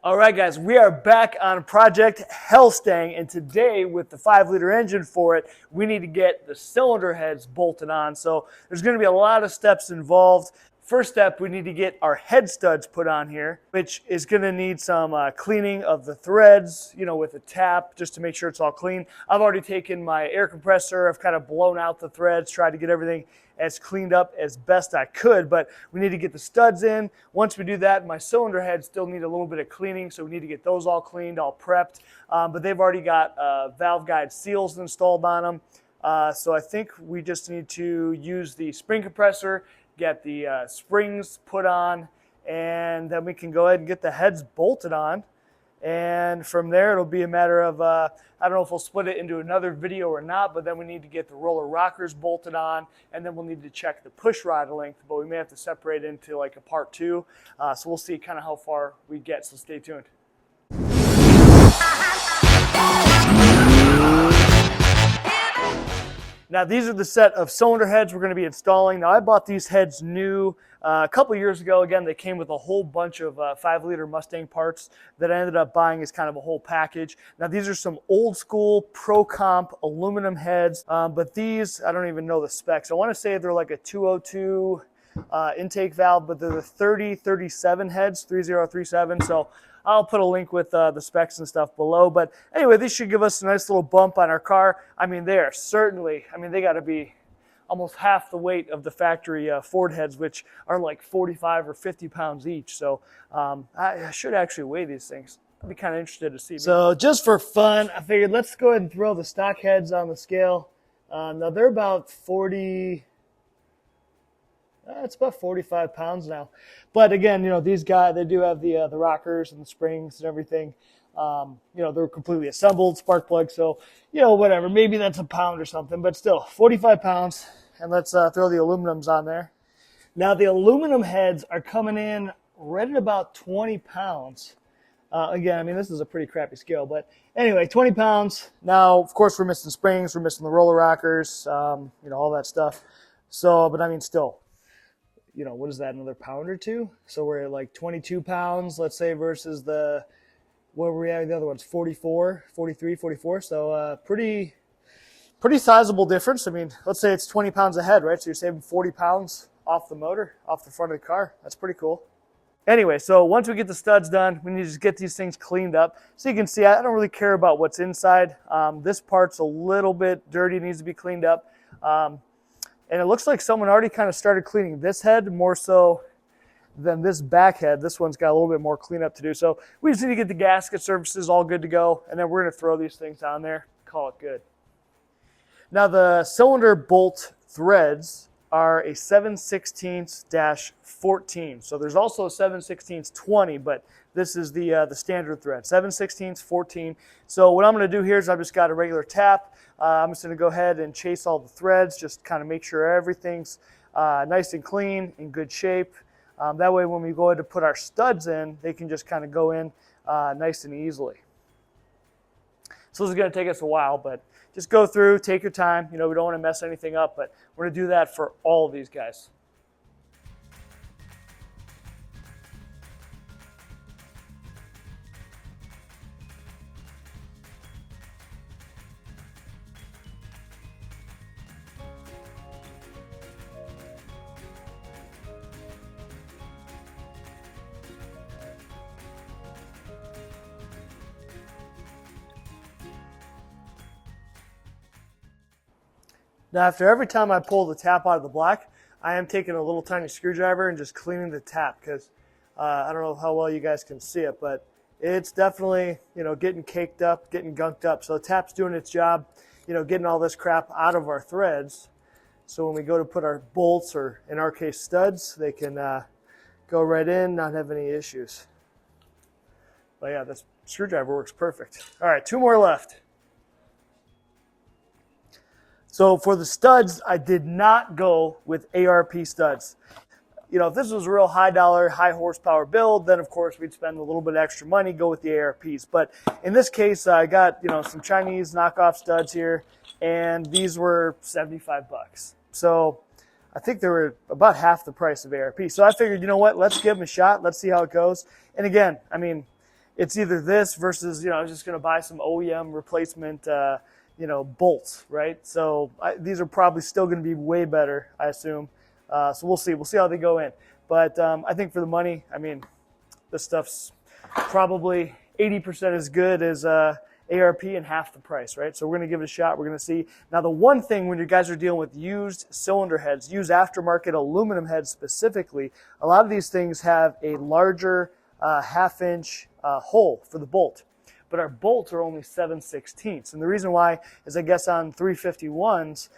All right, guys, we are back on Project HELLSTANG, and today with the 5-liter engine for it, we need to get the cylinder heads bolted on. So there's going to be a lot of steps involved. First step, we need to get our head studs put on here, which is going to need some cleaning of the threads, you know, with a tap, just to make sure it's all clean. I've already taken my air compressor, I've kind of blown out the threads, tried to get everything as cleaned up as best I could, but we need to get the studs in. Once we do that, my cylinder heads still need a little bit of cleaning, so we need to get those all cleaned, all prepped. But they've already got valve guide seals installed on them. So I think we just need to use the spring compressor, get the springs put on, and then we can go ahead and get the heads bolted on. And from there, it'll be a matter of, I don't know if we'll split it into another video or not, but then we need to get the roller rockers bolted on, and then we'll need to check the push rod length, but we may have to separate into like a part 2. So we'll see kind of how far we get, so stay tuned. Now these are the set of cylinder heads we're going to be installing. Now I bought these heads new a couple years ago. Again, they came with a whole bunch of 5-liter Mustang parts that I ended up buying as kind of a whole package. Now these are some old school Pro Comp aluminum heads, but these, I don't even know the specs. I want to say they're like a 202 intake valve, but they're the 3037 heads, 3037. So I'll put a link with the specs and stuff below. But anyway, these should give us a nice little bump on our car. I mean, they are certainly, they got to be almost half the weight of the factory Ford heads, which are like 45 or 50 pounds each. So I should actually weigh these things. I'd be kind of interested to see. So just for fun, I figured let's go ahead and throw the stock heads on the scale. Now they're about 40... it's about 45 pounds now. But again, you know, these guys, they do have the rockers and the springs and everything. You know, they're completely assembled, spark plug. So, you know, whatever, maybe that's a pound or something, but still 45 pounds. And let's throw the aluminums on there. Now the aluminum heads are coming in right at about 20 pounds. Again, this is a pretty crappy scale, but anyway, 20 pounds. Now, of course, we're missing springs, we're missing the roller rockers, you know, all that stuff. So, but still, you know, what is that, another pound or two? So we're at like 22 pounds, let's say, versus the, what were we at, the other ones, 44, 43, 44. So pretty sizable difference. Let's say it's 20 pounds a head, right? So you're saving 40 pounds off the motor, off the front of the car. That's pretty cool. Anyway, so once we get the studs done, we need to just get these things cleaned up. So you can see, I don't really care about what's inside. This part's a little bit dirty, needs to be cleaned up. And it looks like someone already kind of started cleaning this head more so than this back head. This one's got a little bit more cleanup to do. So we just need to get the gasket surfaces all good to go, and then we're going to throw these things on there, call it good. Now the cylinder bolt threads are a 7/16-14. So there's also a 7/16-20, but this is the standard thread, 7/16-14. So what I'm going to do here is I've just got a regular tap. I'm just going to go ahead and chase all the threads, just kind of make sure everything's nice and clean, in good shape. That way when we go ahead to put our studs in, they can just kind of go in nice and easily. So this is going to take us a while, but just go through, take your time. You know, we don't want to mess anything up, but we're going to do that for all of these guys. Now, after every time I pull the tap out of the block, I am taking a little tiny screwdriver and just cleaning the tap because I don't know how well you guys can see it, but it's definitely, you know, getting caked up, getting gunked up. So the tap's doing its job, you know, getting all this crap out of our threads. So when we go to put our bolts, or in our case studs, they can go right in, not have any issues. But yeah, this screwdriver works perfect. All right, 2 more left. So for the studs, I did not go with ARP studs. You know, if this was a real high dollar, high horsepower build, then of course we'd spend a little bit extra money, go with the ARPs. But in this case, I got, you know, some Chinese knockoff studs here, and these were 75 bucks. So I think they were about half the price of ARP. So I figured, you know what, let's give them a shot. Let's see how it goes. And again, it's either this versus, I was just going to buy some OEM replacement, bolts, right? So these are probably still going to be way better, I assume. So we'll see. We'll see how they go in. But I think for the money, I mean, this stuff's probably 80% as good as ARP and half the price, right? So we're going to give it a shot. We're going to see. Now, the one thing when you guys are dealing with used cylinder heads, used aftermarket aluminum heads specifically, a lot of these things have a larger half-inch hole for the bolt. But our bolts are only 7/16. And the reason why is, I guess, on 351s,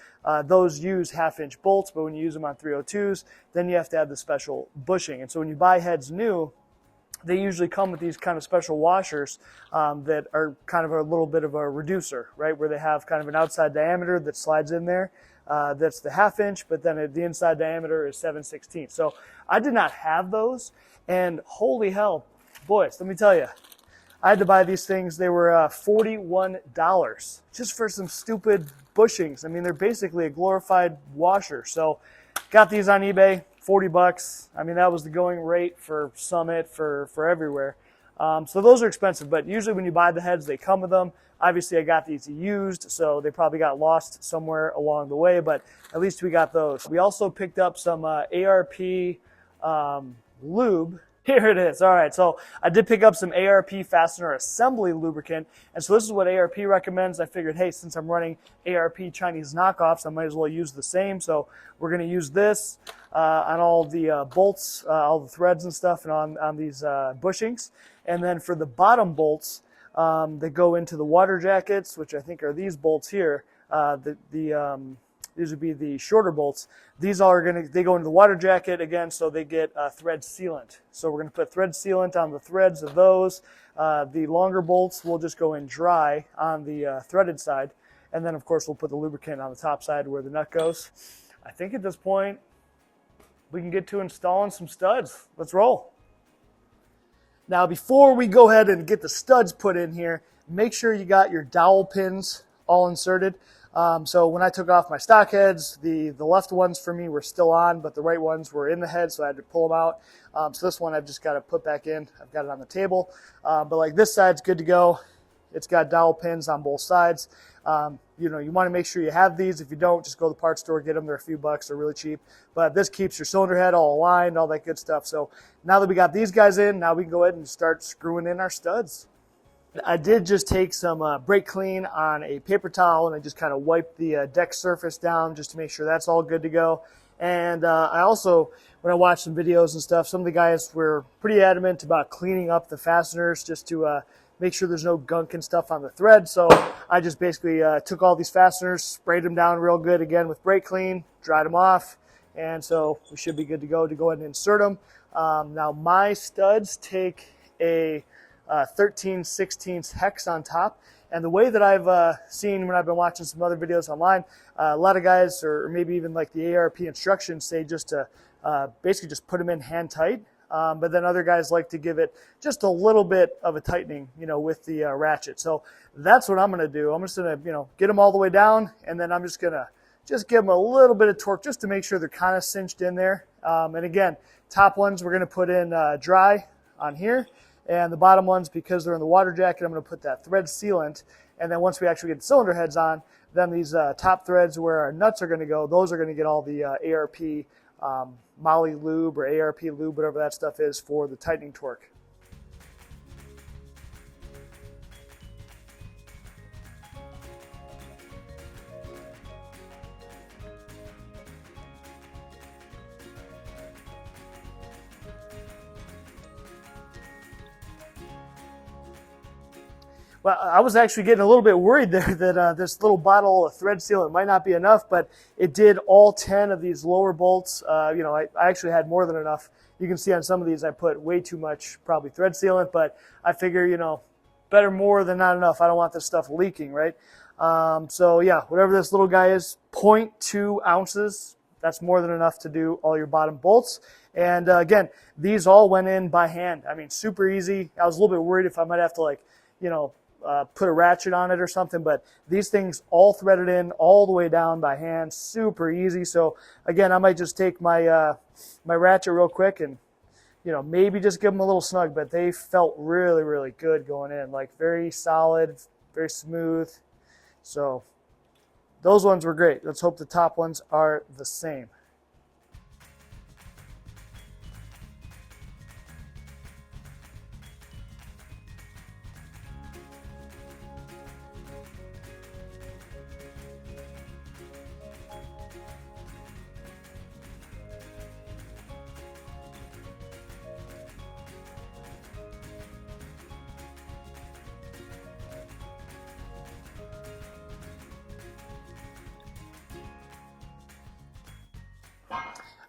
those use half-inch bolts, but when you use them on 302s, then you have to have the special bushing. And so when you buy heads new, they usually come with these kind of special washers that are kind of a little bit of a reducer, right, where they have kind of an outside diameter that slides in there. That's the half-inch, but then the inside diameter is 7/16. So I did not have those, and holy hell, boys, let me tell you, I had to buy these things. They were $41 just for some stupid bushings. I mean, they're basically a glorified washer. So got these on eBay, 40 bucks. I mean, that was the going rate for Summit, for everywhere. So those are expensive, but usually when you buy the heads, they come with them. Obviously, I got these used, so they probably got lost somewhere along the way, but at least we got those. We also picked up some ARP lube. Here it is. All right, so I did pick up some ARP fastener assembly lubricant, and so this is what ARP recommends. I figured, hey, since I'm running ARP Chinese knockoffs, I might as well use the same. So we're going to use this on all the bolts, all the threads and stuff, and on these bushings. And then for the bottom bolts that go into the water jackets, which I think are these bolts here, these would be the shorter bolts. These they go into the water jacket again, so they get thread sealant. So we're going to put thread sealant on the threads of those. The longer bolts will just go in dry on the threaded side. And then, of course, we'll put the lubricant on the top side where the nut goes. I think at this point, we can get to installing some studs. Let's roll. Now, before we go ahead and get the studs put in here, make sure you got your dowel pins all inserted. So when I took off my stock heads, the left ones for me were still on, but the right ones were in the head, so I had to pull them out. So this one I've just got to put back in. I've got it on the table. But like this side's good to go. It's got dowel pins on both sides. You want to make sure you have these. If you don't, just go to the parts store, get them. They're a few bucks. They're really cheap. But this keeps your cylinder head all aligned, all that good stuff. So now that we got these guys in, now we can go ahead and start screwing in our studs. I did just take some brake clean on a paper towel, and I just kind of wiped the deck surface down just to make sure that's all good to go. And I also, when I watched some videos and stuff, some of the guys were pretty adamant about cleaning up the fasteners just to make sure there's no gunk and stuff on the thread. So I just basically took all these fasteners, sprayed them down real good again with brake clean, dried them off, and so we should be good to go ahead and insert them. Now my studs take a 13/16 hex on top, and the way that I've seen when I've been watching some other videos online, a lot of guys, or maybe even like the ARP instructions, say just to basically just put them in hand tight, but then other guys like to give it just a little bit of a tightening, with the ratchet. So that's what I'm going to do. I'm just going to get them all the way down, and then I'm just going to give them a little bit of torque just to make sure they're kind of cinched in there. And again, top ones we're going to put in dry on here. And the bottom ones, because they're in the water jacket, I'm going to put that thread sealant. And then once we actually get the cylinder heads on, then these top threads where our nuts are going to go, those are going to get all the ARP Molly lube or ARP lube, whatever that stuff is, for the tightening torque. Well, I was actually getting a little bit worried there that this little bottle of thread sealant might not be enough, but it did all 10 of these lower bolts. I actually had more than enough. You can see on some of these I put way too much, probably thread sealant, but I figure, better more than not enough. I don't want this stuff leaking, right? So yeah, whatever this little guy is, 0.2 ounces, that's more than enough to do all your bottom bolts. And again, these all went in by hand. I mean, super easy. I was a little bit worried if I might have to put a ratchet on it or something, but these things all threaded in all the way down by hand, super easy. So again, I might just take my my ratchet real quick and maybe just give them a little snug, but they felt really, really good going in, like very solid, very smooth. So those ones were great. Let's hope the top ones are the same.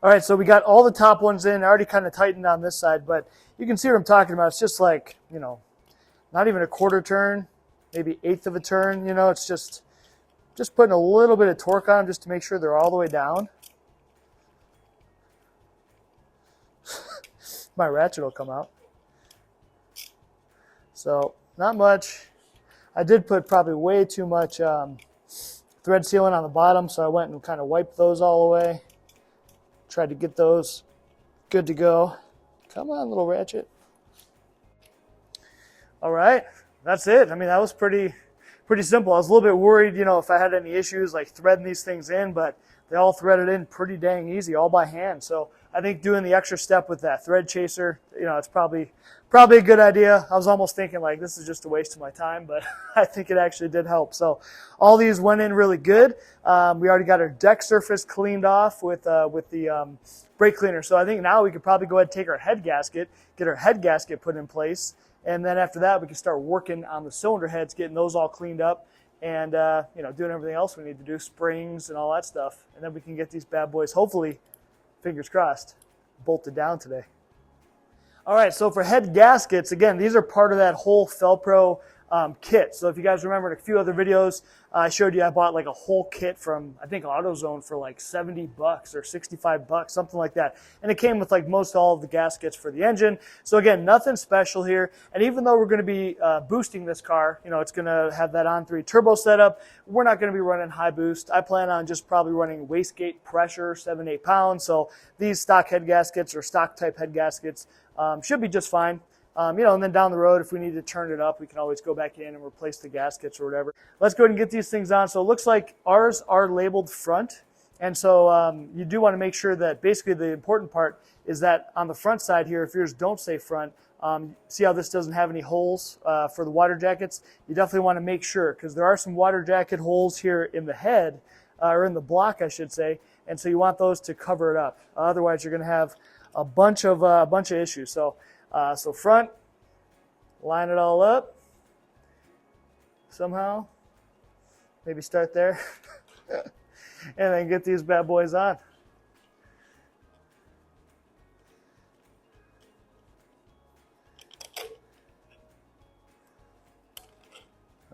All right, so we got all the top ones in. I already kind of tightened on this side, but you can see what I'm talking about. It's just like, not even a quarter turn, maybe eighth of a turn. It's just putting a little bit of torque on them just to make sure they're all the way down. My ratchet will come out. So not much. I did put probably way too much thread sealant on the bottom, so I went and kind of wiped those all away. Tried to get those good to go. Come on, little ratchet. All right, that's it. I mean, that was pretty simple. I was a little bit worried, if I had any issues like threading these things in, but they all threaded in pretty dang easy, all by hand. So I think doing the extra step with that thread chaser, it's probably a good idea. I was almost thinking like this is just a waste of my time, but I think it actually did help. So all these went in really good. We already got our deck surface cleaned off with the brake cleaner. So I think now we could probably go ahead and take our head gasket, get our head gasket put in place, and then after that we can start working on the cylinder heads, getting those all cleaned up, and doing everything else we need to do, springs and all that stuff, and then we can get these bad boys, hopefully, fingers crossed, bolted down today. All right, so for head gaskets, again, these are part of that whole Fel-Pro kit. So if you guys remember in a few other videos, I showed you I bought like a whole kit from, I think, AutoZone for like $70 or $65, something like that. And it came with like most all of the gaskets for the engine. So again, nothing special here. And even though we're going to be boosting this car, it's going to have that on-3 turbo setup, we're not going to be running high boost. I plan on just probably running wastegate pressure, 7-8 pounds. So these stock head gaskets or stock type head gaskets should be just fine. And then down the road, if we need to turn it up, we can always go back in and replace the gaskets or whatever. Let's go ahead and get these things on. So it looks like ours are labeled front. And so you do want to make sure that basically the important part is that on the front side here, if yours don't say front, see how this doesn't have any holes for the water jackets? You definitely want to make sure, because there are some water jacket holes here in the head, or in the block, I should say. And so you want those to cover it up. Otherwise, you're going to have a bunch of issues. So front, line it all up somehow. Maybe start there. And then get these bad boys on.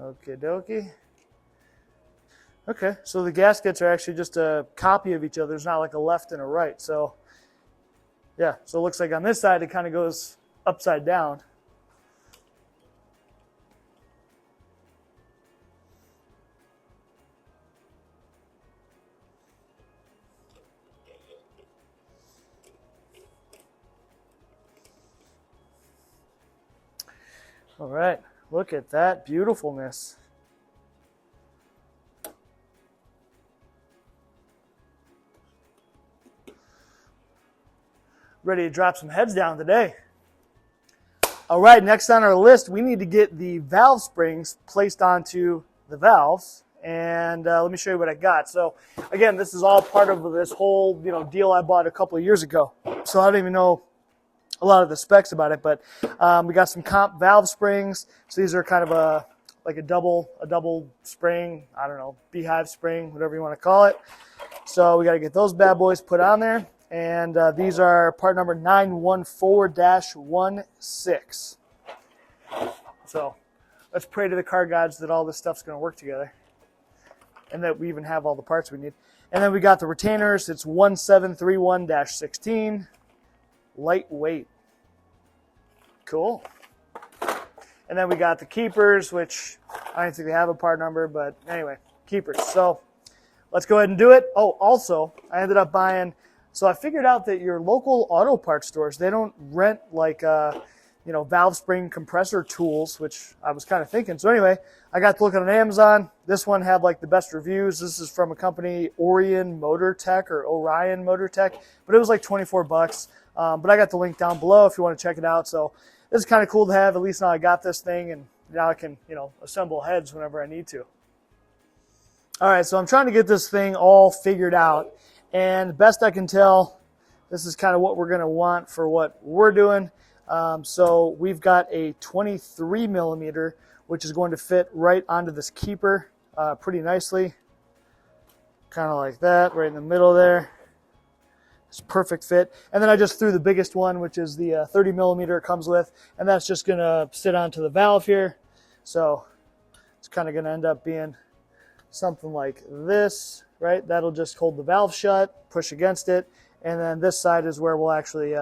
Okie dokie. Okay, so the gaskets are actually just a copy of each other. There's not like a left and a right. So yeah, so it looks like on this side it kind of goes upside down. All right, look at that beautifulness. Ready to drop some heads down today. All right, next on our list, we need to get the valve springs placed onto the valves. And let me show you what I got. So again, this is all part of this whole deal I bought a couple of years ago. So I don't even know a lot of the specs about it, but we got some comp valve springs. So these are kind of a double spring, I don't know, beehive spring, whatever you want to call it. So we got to get those bad boys put on there. And these are part number 914-16. So let's pray to the car gods that all this stuff's going to work together and that we even have all the parts we need. And then we got the retainers. It's 1731-16. Lightweight. Cool. And then we got the keepers, which I don't think they have a part number, but anyway, keepers. So let's go ahead and do it. Oh, also, I ended up buying So I figured out that your local auto parts stores, they don't rent like, valve spring compressor tools, which I was kind of thinking. So anyway, I got to look on Amazon. This one had like the best reviews. This is from a company, Orion Motor Tech, but it was like 24 bucks. But I got the link down below if you want to check it out. So this is kind of cool to have. At least now I got this thing, and now I can, assemble heads whenever I need to. All right, so I'm trying to get this thing all figured out. And best I can tell, this is kind of what we're going to want for what we're doing. So we've got a 23 millimeter, which is going to fit right onto this keeper pretty nicely. Kind of like that, right in the middle there. It's perfect fit. And then I just threw the biggest one, which is the 30 millimeter it comes with, and that's just going to sit onto the valve here. So it's kind of going to end up being something like this, right? That'll just hold the valve shut, push against it, and then this side is where we'll actually,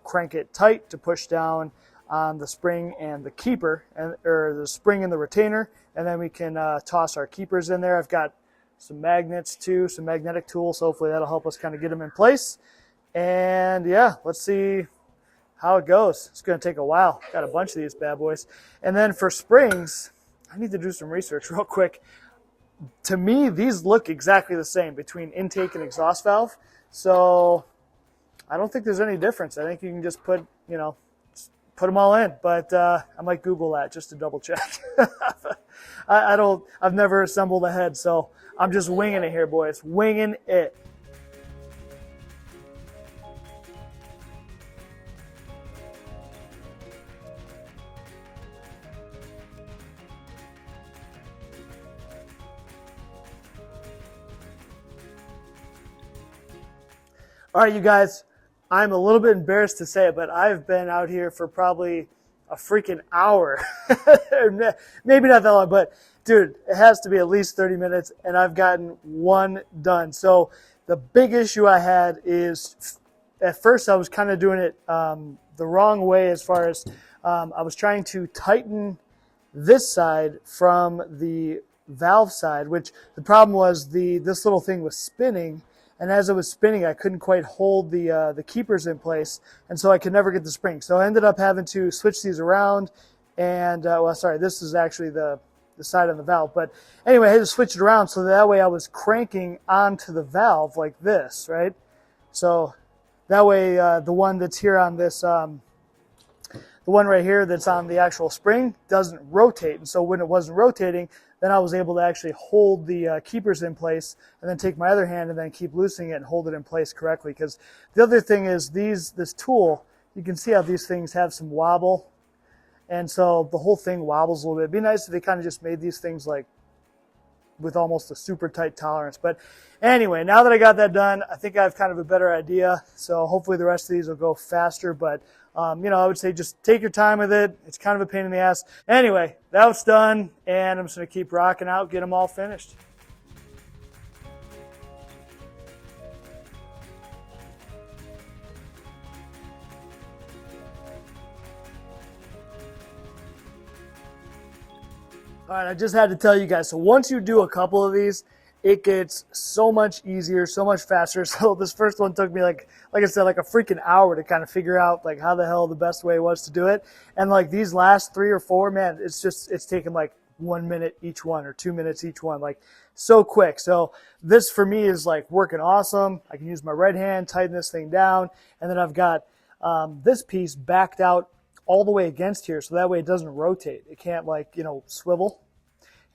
crank it tight to push down on the spring and the keeper, or the spring and the retainer, and then we can toss our keepers in there. I've got some magnets too, some magnetic tools. So hopefully that'll help us kind of get them in place. And yeah, let's see how it goes. It's going to take a while. Got a bunch of these bad boys. And then for springs, I need to do some research real quick. To me, these look exactly the same between intake and exhaust valve. So I don't think there's any difference. I think you can just put them all in. But I might Google that just to double check. I've never assembled a head, so I'm just winging it here, boys. Winging it. All right, you guys, I'm a little bit embarrassed to say it, but I've been out here for probably a freaking hour. Maybe not that long, but dude, it has to be at least 30 minutes, and I've gotten one done. So the big issue I had is, at first I was kind of doing it the wrong way, as far as I was trying to tighten this side from the valve side, which the problem was this little thing was spinning. And as it was spinning, I couldn't quite hold the keepers in place, and so I could never get the spring. So I ended up having to switch these around, and this is actually the side on the valve. But anyway, I had to switch it around so that way I was cranking onto the valve like this, right? So that way the one that's here on this, the one right here that's on the actual spring doesn't rotate. And so when it wasn't rotating, then I was able to actually hold the keepers in place, and then take my other hand and then keep loosening it and hold it in place correctly. Because the other thing is this tool, you can see how these things have some wobble, and so the whole thing wobbles a little bit. It'd be nice if they kind of just made these things like with almost a super tight tolerance. But anyway, now that I got that done, I think I have kind of a better idea. So hopefully the rest of these will go faster. But I would say just take your time with it. It's kind of a pain in the ass. Anyway, that was done, and I'm just going to keep rocking out, get them all finished. All right, I just had to tell you guys, so once you do a couple of these, it gets so much easier, so much faster. So this first one took me like I said, like a freaking hour to kind of figure out like how the hell the best way was to do it. And like these last 3 or 4, man, it's taken like 1 minute each one or 2 minutes each one, like so quick. So this for me is like working awesome. I can use my right hand, tighten this thing down, and then I've got this piece backed out all the way against here, so that way it doesn't rotate. It can't swivel.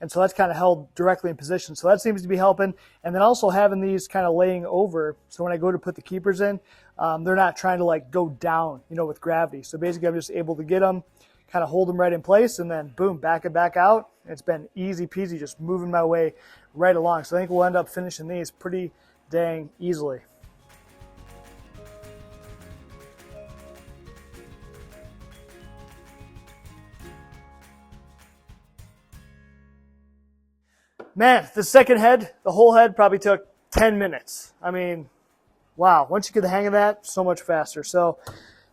And so that's kind of held directly in position. So that seems to be helping. And then also having these kind of laying over, so when I go to put the keepers in, they're not trying to like go down, with gravity. So basically I'm just able to get them, kind of hold them right in place, and then boom, back it back out. It's been easy peasy, just moving my way right along. So I think we'll end up finishing these pretty dang easily. Man, the second head, the whole head probably took 10 minutes. I mean, wow. Once you get the hang of that, so much faster. So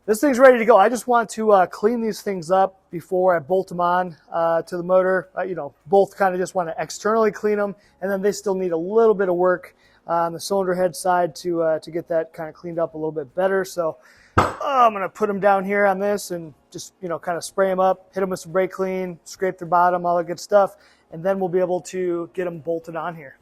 this thing's ready to go. I just want to clean these things up before I bolt them on to the motor. Both kind of just want to externally clean them, and then they still need a little bit of work on the cylinder head side to get that kind of cleaned up a little bit better. So I'm going to put them down here on this and just, kind of spray them up, hit them with some brake clean, scrape their bottom, all that good stuff, and then we'll be able to get them bolted on here.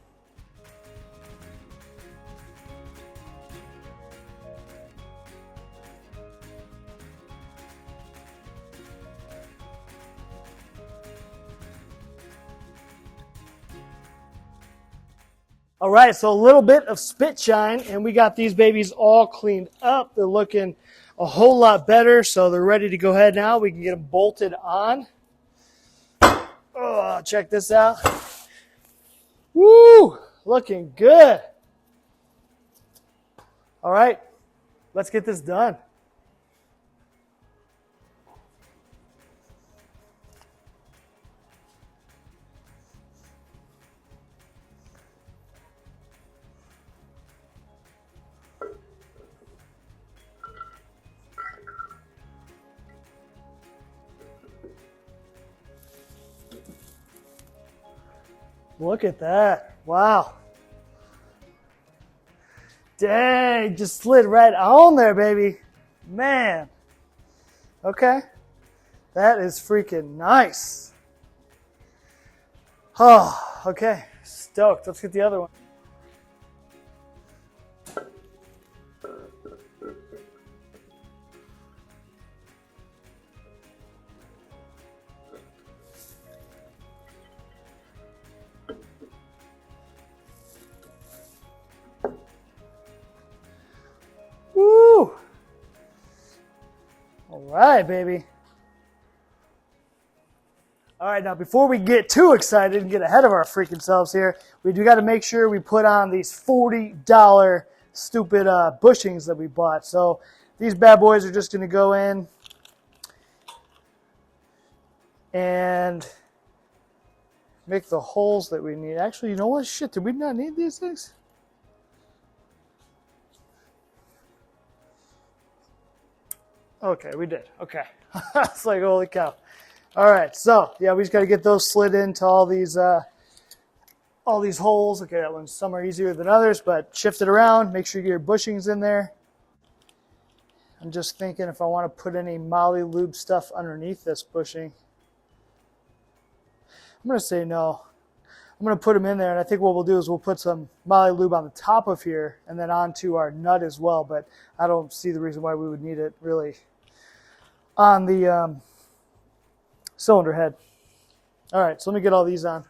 All right, so a little bit of spit shine, and we got these babies all cleaned up. They're looking a whole lot better, so they're ready to go ahead now. We can get them bolted on. Oh, check this out. Woo, looking good. All right, let's get this done. Look at that. Wow. Dang, just slid right on there, baby. Man. Okay. That is freaking nice. Oh, okay. Stoked. Let's get the other one. Woo! All right, baby. All right, now before we get too excited and get ahead of our freaking selves here, we do got to make sure we put on these $40 stupid bushings that we bought. So these bad boys are just going to go in and make the holes that we need. Actually, you know what? Shit, did we not need these things? Okay, we did. Okay. It's like, holy cow. All right, so yeah, we just got to get those slid into all these holes. Okay, that one's some are easier than others, but shift it around. Make sure you get your bushings in there. I'm just thinking if I want to put any moly lube stuff underneath this bushing. I'm going to say no. I'm going to put them in there, and I think what we'll do is we'll put some moly lube on the top of here and then onto our nut as well, but I don't see the reason why we would need it really on the cylinder head. All right, so let me get all these on.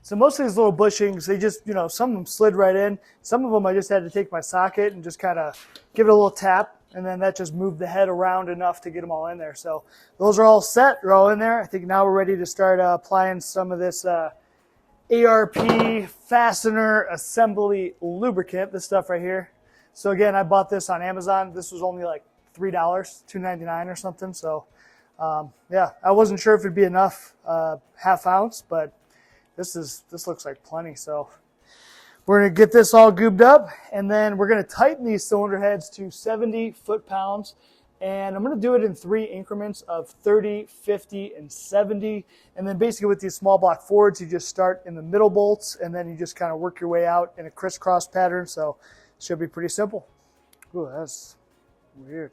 So most of these little bushings, they just, some of them slid right in. Some of them I just had to take my socket and just kind of give it a little tap, and then that just moved the head around enough to get them all in there. So those are all set. They're all in there. I think now we're ready to start applying some of this ARP fastener assembly lubricant, this stuff right here. So again, I bought this on Amazon. This was only like $3, $2.99 or something. So yeah, I wasn't sure if it'd be enough half ounce, but this looks like plenty. So we're going to get this all goobed up, and then we're going to tighten these cylinder heads to 70 foot-pounds, and I'm going to do it in 3 increments of 30, 50, and 70. And then basically with these small block Fords, you just start in the middle bolts, and then you just kind of work your way out in a crisscross pattern. So it should be pretty simple. Ooh, that's weird.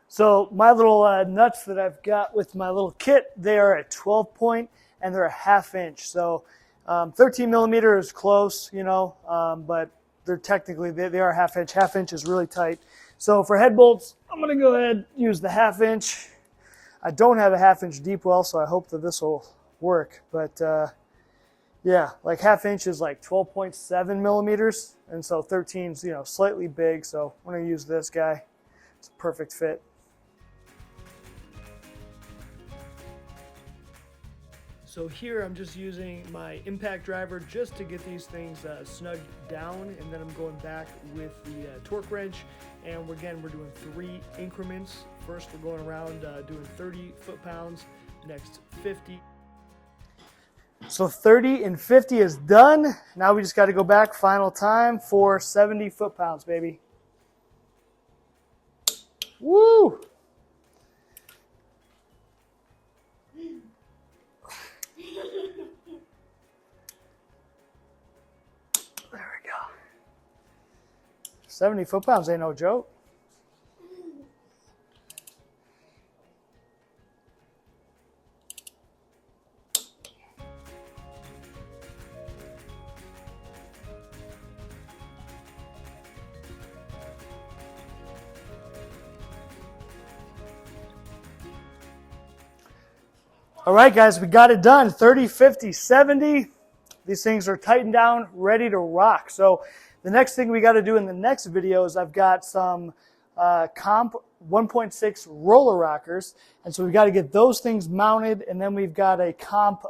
So my little nuts that I've got with my little kit, they are a 12 point and they're a 1/2 inch. So 13 millimeter is close, but they're technically, they are 1/2 inch. 1/2 inch is really tight. So for head bolts, I'm going to go ahead and use the 1/2 inch. I don't have a 1/2 inch deep well, so I hope that this will work. But yeah, like 1/2 inch is like 12.7 millimeters. And so 13's, slightly big. So I'm going to use this guy. It's a perfect fit. So here I'm just using my impact driver just to get these things snugged down, and then I'm going back with the torque wrench, and again we're doing 3 increments. First we're going around doing 30 foot-pounds, next 50. So 30 and 50 is done. Now we just got to go back final time for 70 foot-pounds, baby. Woo! There we go. 70 foot-pounds ain't no joke. All right, guys, we got it done. 30, 50, 70. These things are tightened down, ready to rock. So the next thing we got to do in the next video is I've got some comp 1.6 roller rockers. And so we've got to get those things mounted. And then we've got a comp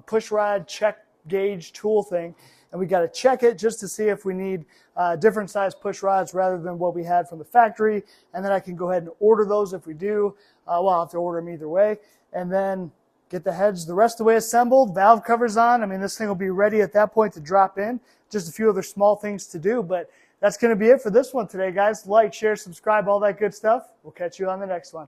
push rod check gauge tool thing. And we got to check it just to see if we need different size push rods rather than what we had from the factory. And then I can go ahead and order those if we do. Well, I'll have to order them either way. And then get the heads the rest of the way assembled, valve covers on. I mean, this thing will be ready at that point to drop in. Just a few other small things to do, but that's going to be it for this one today, guys. Like, share, subscribe, all that good stuff. We'll catch you on the next one.